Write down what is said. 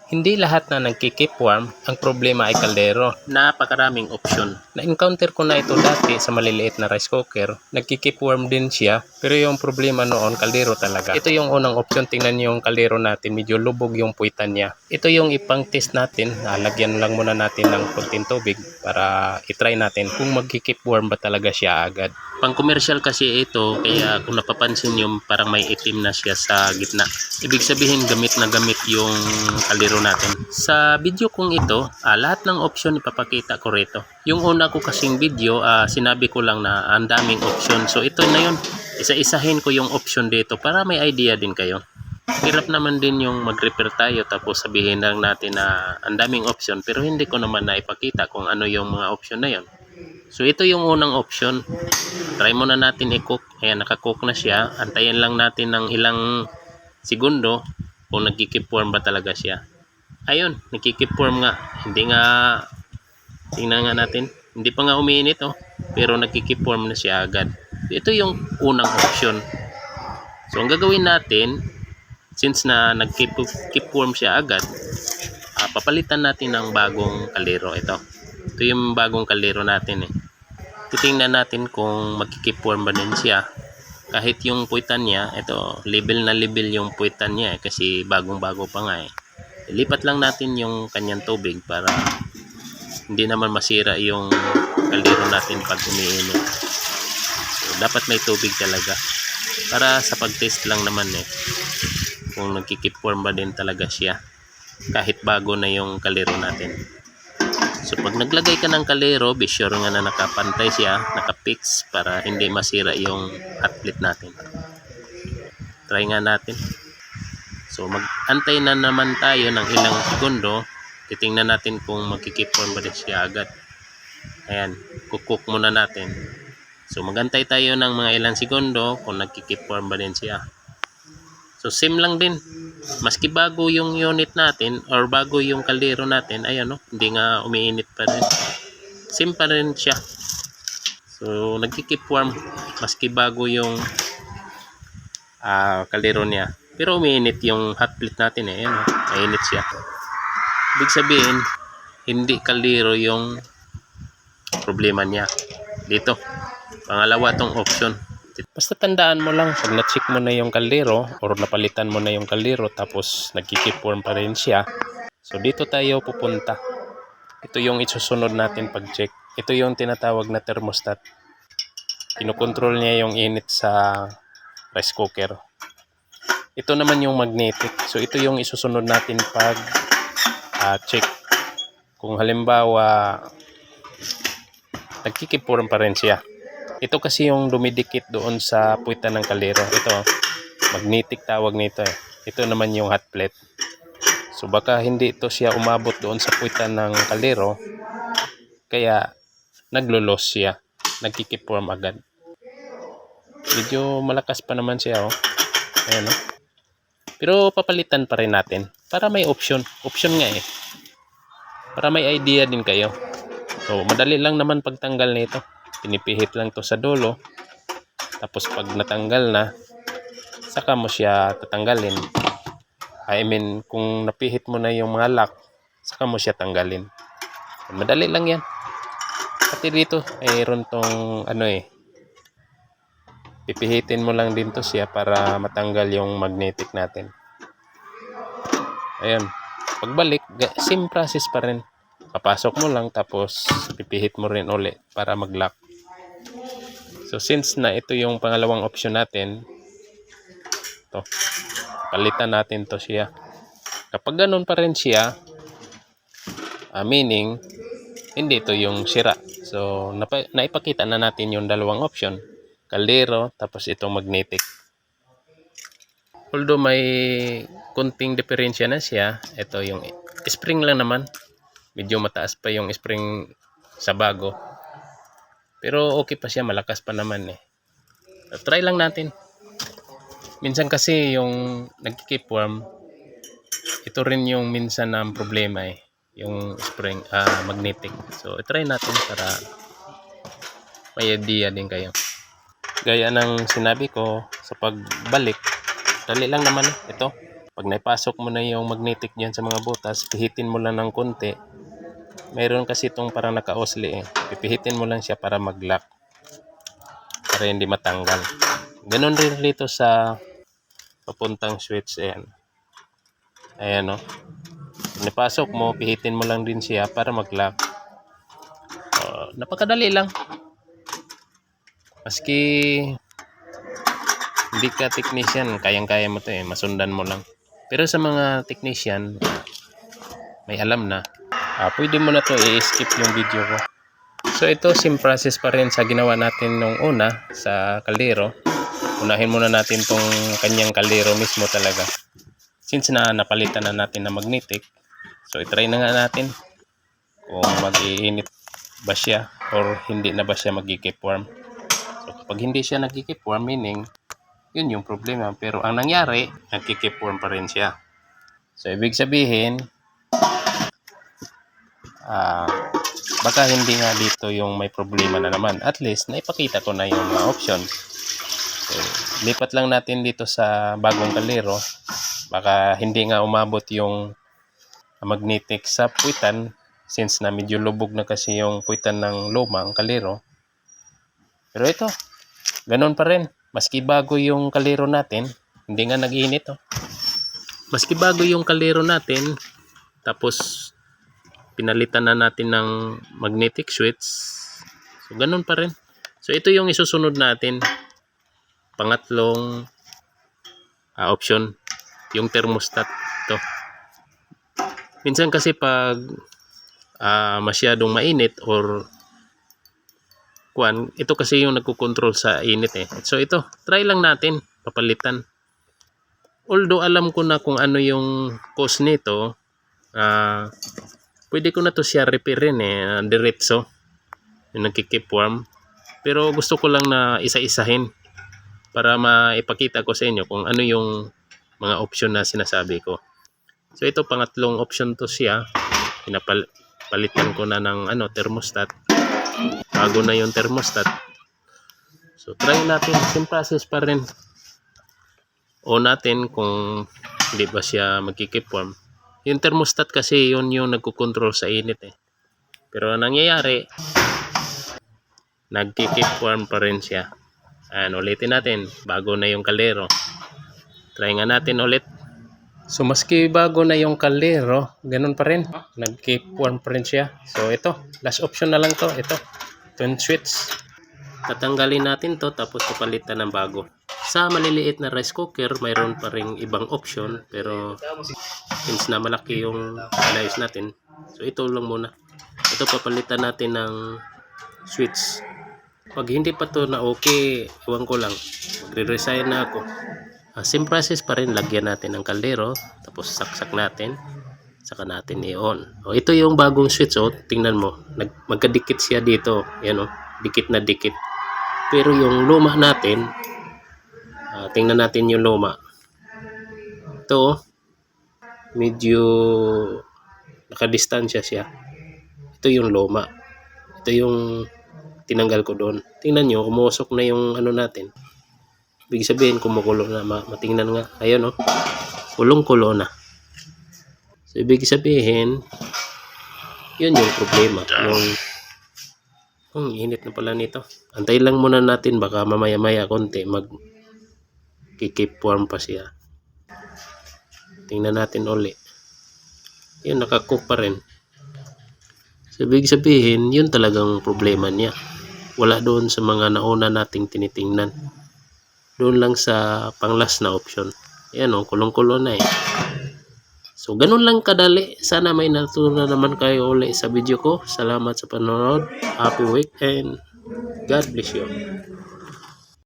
Hindi lahat na nagki-keep warm ang problema ay kaldero. Napakaraming opsyon. Na-encounter ko na ito dati sa maliliit na rice cooker. Nagki-keep warm din siya, pero yung problema noon kaldero talaga. Ito yung unang opsyon. Tingnan niyo yung kaldero natin, medyo lubog yung puwitan niya. Ito yung ipang test natin. Lagyan lang muna natin ng konting tubig para i-try natin kung magki-keep warm ba talaga siya agad. Pang commercial kasi ito, kaya kung napapansin nyo parang may itim na siya sa gitna. Ibig sabihin gamit na gamit yung kaldero natin. Sa video kong ito, lahat ng option ipapakita ko rito. Yung una ko kasing video, sinabi ko lang na ang daming option. So ito na yun, isa-isahin ko yung option dito para may idea din kayo. Hirap naman din yung mag-repair tayo tapos sabihin lang natin na ang daming option pero hindi ko naman naipakita kung ano yung mga option na yun. So ito yung unang option. Try muna natin i-cook. Ayan, naka-cook na siya. Antayin lang natin ng ilang segundo kung nagki-keep warm ba talaga siya. Ayun, nagki-keep warm nga. Hindi nga, tingnan nga natin. Hindi pa nga umiinit pero nagki-keep warm na siya agad. Ito yung unang option. So ang gagawin natin, since na nag-keep warm siya agad, papalitan natin ng bagong kaldero. Ito yung bagong kaldero natin titingnan natin kung magki-keep warm ba din siya. Kahit yung puwitan niya, ito level na level yung puwitan niya kasi bagong bago pa nga Ilipat lang natin yung kanyang tubig para hindi naman masira yung kaldero natin pag umiinit. So, dapat may tubig talaga para sa pag-test lang naman kung nagki-keep warm ba din talaga siya kahit bago na yung kaldero natin. So pag naglagay ka ng kaldero, be sure nga na nakapantay siya, nakapix para hindi masira yung hot plate natin. Try nga natin. So mag-antay na naman tayo ng ilang segundo. Titingnan natin kung magki-keep warm ba din siya agad. Ayan, cook muna natin. So magantay tayo ng mga ilang segundo kung nagki-keep warm ba din siya. So same lang din. Maski bago yung unit natin or bago yung kaldero natin, ayan hindi nga umiinit pa rin. Same pa rin siya. So nagki-keep warm maski bago yung kaldero niya. Pero umiinit yung hot plate natin ayan mainit siya. Ibig sabihin, hindi kaldero yung problema niya. Dito, pangalawa tong option. Basta tandaan mo lang pag na-check mo na yung kaldero or napalitan mo na yung kaldero tapos nagki-keep warm pa rin siya. So dito tayo pupunta. Ito yung isusunod natin pag-check. Ito yung tinatawag na thermostat. Kinokontrol niya yung init sa rice cooker. Ito naman yung magnetic. So ito yung isusunod natin pag check. Kung halimbawa nagki-keep warm pa rin siya. Ito kasi yung dumidikit doon sa puwitan ng kaldero. Ito, magnetic tawag nito Ito naman yung hot plate. So baka hindi ito siya umabot doon sa puwitan ng kaldero. Kaya naglo-loss siya. Nagki-keep warm agad. Medyo malakas pa naman siya Ayan Pero papalitan pa rin natin para may option. Option nga Para may idea din kayo. So madali lang naman pagtanggal nito. Pinipihit lang to sa dulo. Tapos pag natanggal na, saka mo siya tatanggalin. I mean, kung napihit mo na yung mga lock, saka mo siya tanggalin. Madali lang yan. Pati dito, mayroon tong pipihitin mo lang din to siya para matanggal yung magnetic natin. Ayan. Pagbalik, same process pa rin. Papasok mo lang tapos pipihit mo rin uli para mag-lock. So since na ito yung pangalawang option natin, palitan natin to siya. Kapag ganun pa rin siya, meaning hindi ito yung sira. So naipakita na natin yung dalawang option, kaldero tapos itong magnetic. Although may kunting diferensya na siya, ito yung spring lang naman. Medyo mataas pa yung spring sa bago. Pero okay pa siya, malakas pa naman So, try lang natin. Minsan kasi yung nagki-keep warm, ito rin yung minsan ang problema yung spring magnetic. So try natin para may idea din kayo. Gaya ng sinabi ko sa pagbalik, dali lang naman ito. Pag naipasok mo na yung magnetic dyan sa mga butas, pihitin mo lang ng konti. Mayroon kasi itong parang naka-osli eh. Pipihitin mo lang siya para mag-lock. Para hindi matanggal. Ganon rin dito sa papuntang switch. Ayan. Ayan o. Pag napasok mo, pihitin mo lang din siya para mag-lock. Napakadali lang. Maski hindi ka technician, kayang-kaya mo to eh. Masundan mo lang. Pero sa mga technician, may alam na. Pwede mo na to i-skip yung video ko. So ito, same process pa rin sa ginawa natin nung una sa kaldero. Unahin muna natin tong kanyang kaldero mismo talaga. Since na napalitan na natin na magnetic, so itry na nga natin kung mag-iinit ba siya or hindi na ba siya mag-keep warm. So kapag hindi siya nag-keep warm, meaning yun yung problema. Pero ang nangyari, nag-keep warm pa rin siya. So ibig sabihin, baka hindi nga dito yung may problema na naman. At least, naipakita ko na yung mga option. So, lipat lang natin dito sa bagong kaldero. Baka hindi nga umabot yung magnetic sa puwitan since na medyo lubog na kasi yung puwitan ng luma, ang kaldero. Pero ito, ganun pa rin. Maski bago yung kaldero natin, hindi nga nag-iinit. Maski bago yung kaldero natin, tapos pinalitan na natin ng magnetic switch. So, ganun pa rin. So, ito yung isusunod natin. Pangatlong option. Yung thermostat. Ito. Minsan kasi pag masyadong mainit or ito kasi yung nagkukontrol sa init eh. So, ito. Try lang natin. Papalitan. Although, alam ko na kung ano yung cause nito. Pwede ko na to siya repairin eh, diretso yung nagki-keep warm. Pero gusto ko lang na isa-isahin para maipakita ko sa inyo kung ano yung mga option na sinasabi ko. So ito, pangatlong option to siya. Pinapalitan ko na ng thermostat. Bago na yung thermostat. So try natin, same process pa rin. O natin kung hindi ba siya magki-keep warm. Yung thermostat kasi yun yung nagkukontrol sa init eh. Pero ang nangyayari, nagki-keep warm pa rin siya. Ulitin natin. Bago na yung kaldero. Try nga natin ulit. So maski bago na yung kaldero, ganun pa rin. Nag-keep warm pa rin siya. So ito, last option na lang to. Ito yung switch. Tatanggalin natin to tapos papalitan ng bago. Sa maliliit na rice cooker, mayroon pa ring ibang option. Pero since na malaki yung inayos natin, so ito lang muna. Ito papalitan natin ng switch. Pag hindi pa to na okay, iwan ko lang. Magre-resign na ako. Same process pa rin. Lagyan natin ng kaldero. Tapos saksak natin. Saka natin i-on. Ito yung bagong switch. Tingnan mo. Magkadikit siya dito. Yan dikit na dikit. Pero yung luma natin, tingnan natin yung luma. Ito, medyo nakadistansya siya. Ito yung luma. Ito yung tinanggal ko doon. Tingnan nyo, umusok na yung natin. Ibig sabihin, kumukulo na. Matingnan nga. Ayun kulong-kulo na. So, ibig sabihin, yun yung problema. Yung init na pala nito. Antayin lang muna natin. Baka mamaya-maya konti mag-keep warm pa siya. Tingnan natin uli. Yun, nakakook pa rin. So, ibig sabihin, yun talagang problema niya. Wala doon sa mga nauna nating tinitingnan. Doon lang sa panglas na option. Ayan kulong-kulo na eh. So, ganun lang kadali. Sana may natutunan naman kayo uli sa video ko. Salamat sa panonood. Happy weekend. God bless you.